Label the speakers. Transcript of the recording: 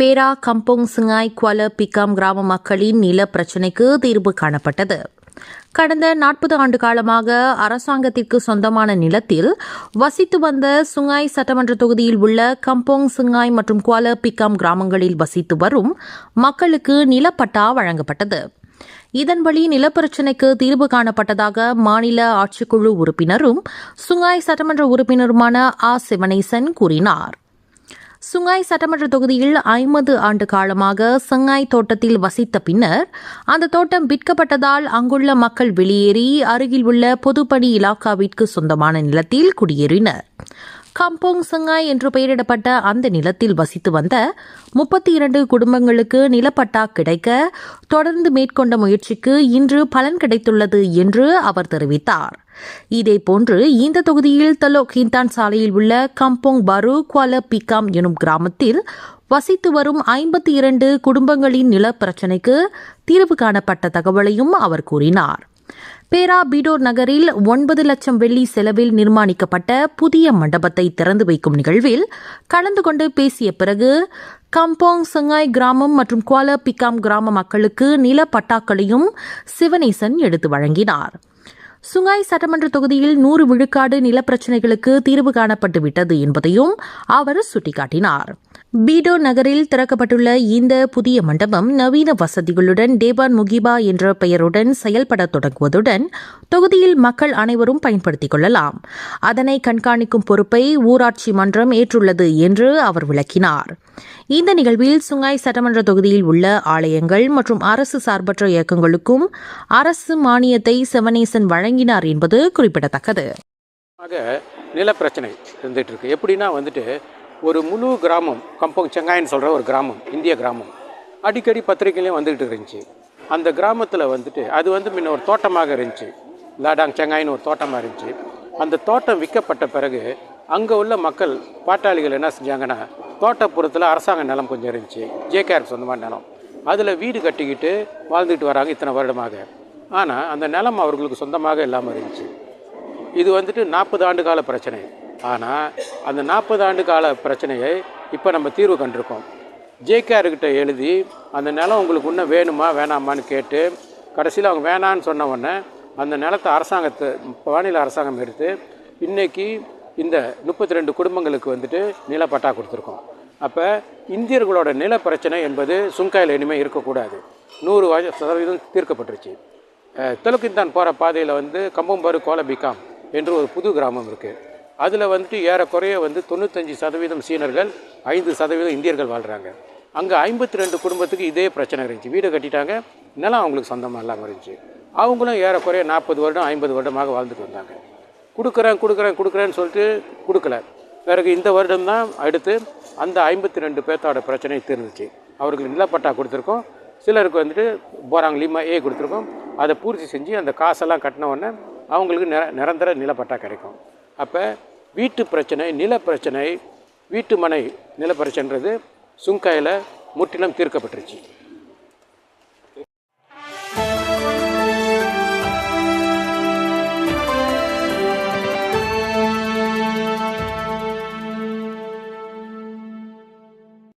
Speaker 1: பேரா Kampung சிங்காய் Kuala BCom கிராம மக்களின் நில பிரச்சினைக்கு தீர்வு காணப்பட்டது. கடந்த 40 ஆண்டு காலமாக அரசாங்கத்திற்கு சொந்தமான நிலத்தில் வசித்து வந்த சுங்காய் சட்டமன்ற தொகுதியில் உள்ள கம்போங் சிங்காய் மற்றும் குவால பிகாம் கிராமங்களில் வசித்து வரும் மக்களுக்கு நிலப்பட்டா வழங்கப்பட்டது. இதன்படி நிலப்பிரச்சினைக்கு தீர்வு காணப்பட்டதாக மாநில ஆட்சிக்குழு உறுப்பினரும் சுங்காய் சட்டமன்ற உறுப்பினருமான சிவனேசன் கூறினார். சுங்காய் சட்டமன்ற தொகுதியில் 50 ஆண்டு காலமாக செங்காய் தோட்டத்தில் வசித்த பின்னர் அந்த தோட்டம் விற்கப்பட்டதால் அங்குள்ள மக்கள் வெளியேறி அருகில் உள்ள பொதுப்பணி இலாக்காவிற்கு சொந்தமான நிலத்தில் குடியேறினர். கம்போங் சிங்காய் என்று பெயரிடப்பட்ட அந்த நிலத்தில் வசித்து வந்த 32 குடும்பங்களுக்கு நிலப்பட்டா கிடைக்க தொடர்ந்து மேற்கொண்ட முயற்சிக்கு இன்று பலன் கிடைத்துள்ளது என்று அவர் தெரிவித்தார். இதேபோன்று இந்த தொகுதியில் தலோக்-ஹிந்தான் சாலையில் உள்ள கம்போங் பாரு குவால பிகாம் எனும் கிராமத்தில் வசித்து வரும் 52 குடும்பங்களின் நில பிரச்சினைக்கு தீர்வு காணப்பட்ட தகவலையும் அவர் கூறினார். பேரா பீடோர் நகரில் 9 லட்சம் வெள்ளி செலவில் நிர்மாணிக்கப்பட்ட புதிய மண்டபத்தை திறந்து வைக்கும் நிகழ்வில் கலந்து கொண்டு பேசிய பிறகு கம்போங் சிங்காய் கிராமம் மற்றும் குவால பிகாம் கிராம மக்களுக்கு நில பட்டாக்களையும் சிவனேசன் எடுத்து வழங்கினார். சுங்காய் சட்டமன்ற தொகுதியில் 100 விழுக்காடு நிலப்பிரச்சினைகளுக்கு தீர்வு காணப்பட்டு விட்டது என்பதையும் அவர் சுட்டிக்காட்டினார். பீடோ நகரில் திறக்கப்பட்டுள்ள இந்த புதிய மண்டபம் நவீன வசதிகளுடன் டேபான் முகிபா என்ற பெயருடன் செயல்பட தொடங்குவதுடன் தொகுதியில் மக்கள் அனைவரும் பயன்படுத்திக் கொள்ளலாம். அதனை கண்காணிக்கும் பொறுப்பை ஊராட்சி மன்றம் ஏற்றுள்ளது என்று அவர் விளக்கினார். இந்த நிகழ்வில் சுங்காய் சட்டமன்ற தொகுதியில் உள்ள ஆலயங்கள் மற்றும் அரசு சார்பற்ற இயக்கங்களுக்கும் அரசு மானியத்தை சிவனேசன் வழங்கினார் என்பது குறிப்பிடத்தக்கது.
Speaker 2: நில பிரச்சனை இருந்துட்டு இருக்கு. எப்படின்னா ஒரு முழு கிராமம் கம்போங் செங்காயின்னு சொல்கிற ஒரு கிராமம், இந்திய கிராமம், அடிக்கடி பத்திரிகையிலையும் வந்துக்கிட்டு இருந்துச்சு. அந்த கிராமத்தில் அது முன்ன ஒரு தோட்டமாக இருந்துச்சு. லாடாங் செங்காயின்னு ஒரு தோட்டமாக இருந்துச்சு. அந்த தோட்டம் விற்கப்பட்ட பிறகு அங்கே உள்ள மக்கள் பாட்டாளிகள் என்ன செஞ்சாங்கன்னா, தோட்டப்புறத்தில் அரசாங்க நிலம் கொஞ்சம் இருந்துச்சு, ஜேகேஆருக்கு சொந்தமான நிலம், அதில் வீடு கட்டிக்கிட்டு வாழ்ந்துக்கிட்டு வராங்க இத்தனை வருடமாக. ஆனால் அந்த நிலம் அவர்களுக்கு சொந்தமாக இல்லாமல் இருந்துச்சு. இது 40 ஆண்டு கால பிரச்சனை. ஆனால் அந்த 40 ஆண்டு கால பிரச்சனையை இப்போ நம்ம தீர்வு கண்டிருக்கோம். ஜேகேஆர்கிட்ட எழுதி அந்த நிலம் உங்களுக்கு இன்னும் வேணுமா வேணாமான்னு கேட்டு கடைசியில் அவங்க வேணான்னு சொன்ன உடனே அந்த நிலத்தை மாநில அரசாங்கம் எடுத்து இன்றைக்கி இந்த 32 குடும்பங்களுக்கு நிலப்பட்டா கொடுத்துருக்கோம். அப்போ இந்தியர்களோட நில பிரச்சனை என்பது சுங்காயில் இனிமேல் இருக்கக்கூடாது. 100% தீர்க்கப்பட்டுருச்சு. தலோக்-ஹிந்தான் போகிற பாதையில் கம்போங் பாரு குவால பிகாம் என்று ஒரு புது கிராமம் இருக்குது. அதில் ஏறக்குறைய 95% சீனர்கள், 5% இந்தியர்கள் வாழ்கிறாங்க. அங்கே 52 குடும்பத்துக்கு இதே பிரச்சனை இருந்துச்சு. வீடு கட்டிட்டாங்க, நிலம் அவங்களுக்கு சொந்தமாக இல்லாமல் இருந்துச்சு. அவங்களும் ஏறக்குறைய 40 வருடம் 50 வருடமாக வாழ்ந்துட்டு வந்தாங்க. கொடுக்குறேன்னு சொல்லிட்டு கொடுக்கல. பிறகு இந்த வருடம்தான் அடுத்து அந்த 52 பேர்த்தோட பிரச்சனை தீர்ந்துச்சு. அவர்களுக்கு நிலப்பட்டா கொடுத்துருக்கோம். சிலருக்கு போராங் லிமா கொடுத்துருக்கோம். அதை பூர்த்தி செஞ்சு அந்த காசெல்லாம் கட்டின உடனே அவங்களுக்கு நிரந்தர நிலப்பட்டா கிடைக்கும். அப்போ வீட்டு பிரச்சனை, நில பிரச்சனை, வீட்டு மனை நில பிரச்சனைன்றது சுங்காயில் முற்றிலும் தீர்க்கப்பட்டுருச்சு.